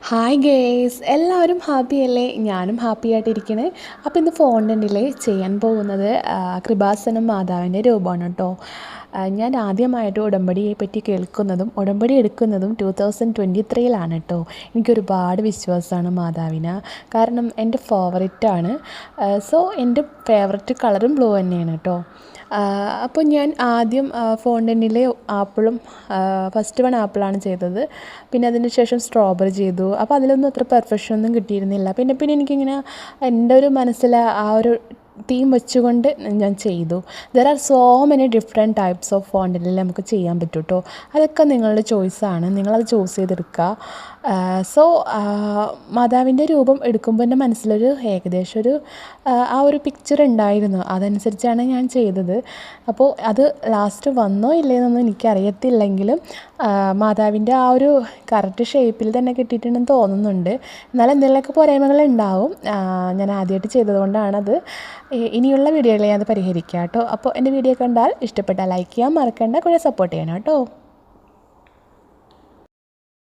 Hi guys, എല്ലാവരും happy അല്ലേ? ഞാനും ഹാപ്പി ആയിട്ടിരിക്കണേ. അപ്പോൾ ഇന്ന് ഫോണ്ടിൽ ചെയ്യാൻ പോകുന്നത് കൃപാസനം മാതാവിൻ്റെ രൂപമാണ് കേട്ടോ. ഞാൻ ആദ്യമായിട്ട് ഉടമ്പടിയെ പറ്റി കേൾക്കുന്നതും ഉടമ്പടി എടുക്കുന്നതും 2023 കേട്ടോ. എനിക്കൊരുപാട് വിശ്വാസമാണ് മാതാവിന്, കാരണം എൻ്റെ ഫേവറേറ്റാണ്. സോ എൻ്റെ ഫേവററ്റ് കളറും ബ്ലൂ തന്നെയാണ് കേട്ടോ. അപ്പോൾ ഞാൻ ആദ്യം ഫോണ്ടൻറ്റിൽ ആപ്പിളും ഫസ്റ്റ് വൺ ആപ്പിളാണ് ചെയ്തത്. പിന്നെ അതിന് ശേഷം സ്ട്രോബെറി ചെയ്തു. അപ്പോൾ അതിലൊന്നും അത്ര പെർഫെക്ഷൻ ഒന്നും കിട്ടിയിരുന്നില്ല. പിന്നെ എനിക്കിങ്ങനെ എൻ്റെ ഒരു മനസ്സിൽ ആ ഒരു തീം വെച്ചുകൊണ്ട് ഞാൻ ചെയ്തു. There are so many different types of ഫോണ്ടിൽ നമുക്ക് ചെയ്യാൻ പറ്റും കേട്ടോ. അതൊക്കെ നിങ്ങളുടെ ചോയ്സാണ്, നിങ്ങളത് ചൂസ് ചെയ്തെടുക്കുക. സോ മാതാവിൻ്റെ രൂപം എടുക്കുമ്പോൾ എൻ്റെ മനസ്സിലൊരു ഏകദേശം ഒരു ആ ഒരു പിക്ചർ ഉണ്ടായിരുന്നു. അതനുസരിച്ചാണ് ഞാൻ ചെയ്തത്. അപ്പോൾ അത് ലാസ്റ്റ് വന്നോ ഇല്ലയെന്നൊന്നും എനിക്കറിയത്തില്ലെങ്കിലും മാതാവിൻ്റെ ആ ഒരു കറക്റ്റ് ഷേപ്പിൽ തന്നെ കിട്ടിയിട്ടുണ്ടെന്ന് തോന്നുന്നുണ്ട്. എന്നാലും എന്തെങ്കിലുമൊക്കെ പോരായ്മകളുണ്ടാവും. ഞാൻ ആദ്യമായിട്ട് ചെയ്തതുകൊണ്ടാണത്. ഇനിയുള്ള വീഡിയോകളിൽ ഞാൻ അത് പരിഹരിക്കാം കേട്ടോ. അപ്പോൾ എൻ്റെ വീഡിയോ കണ്ടാൽ ഇഷ്ടപ്പെട്ടാൽ ലൈക്ക് ചെയ്യാൻ മറക്കണ്ട, കൂടെ സപ്പോർട്ട് ചെയ്യണം കേട്ടോ.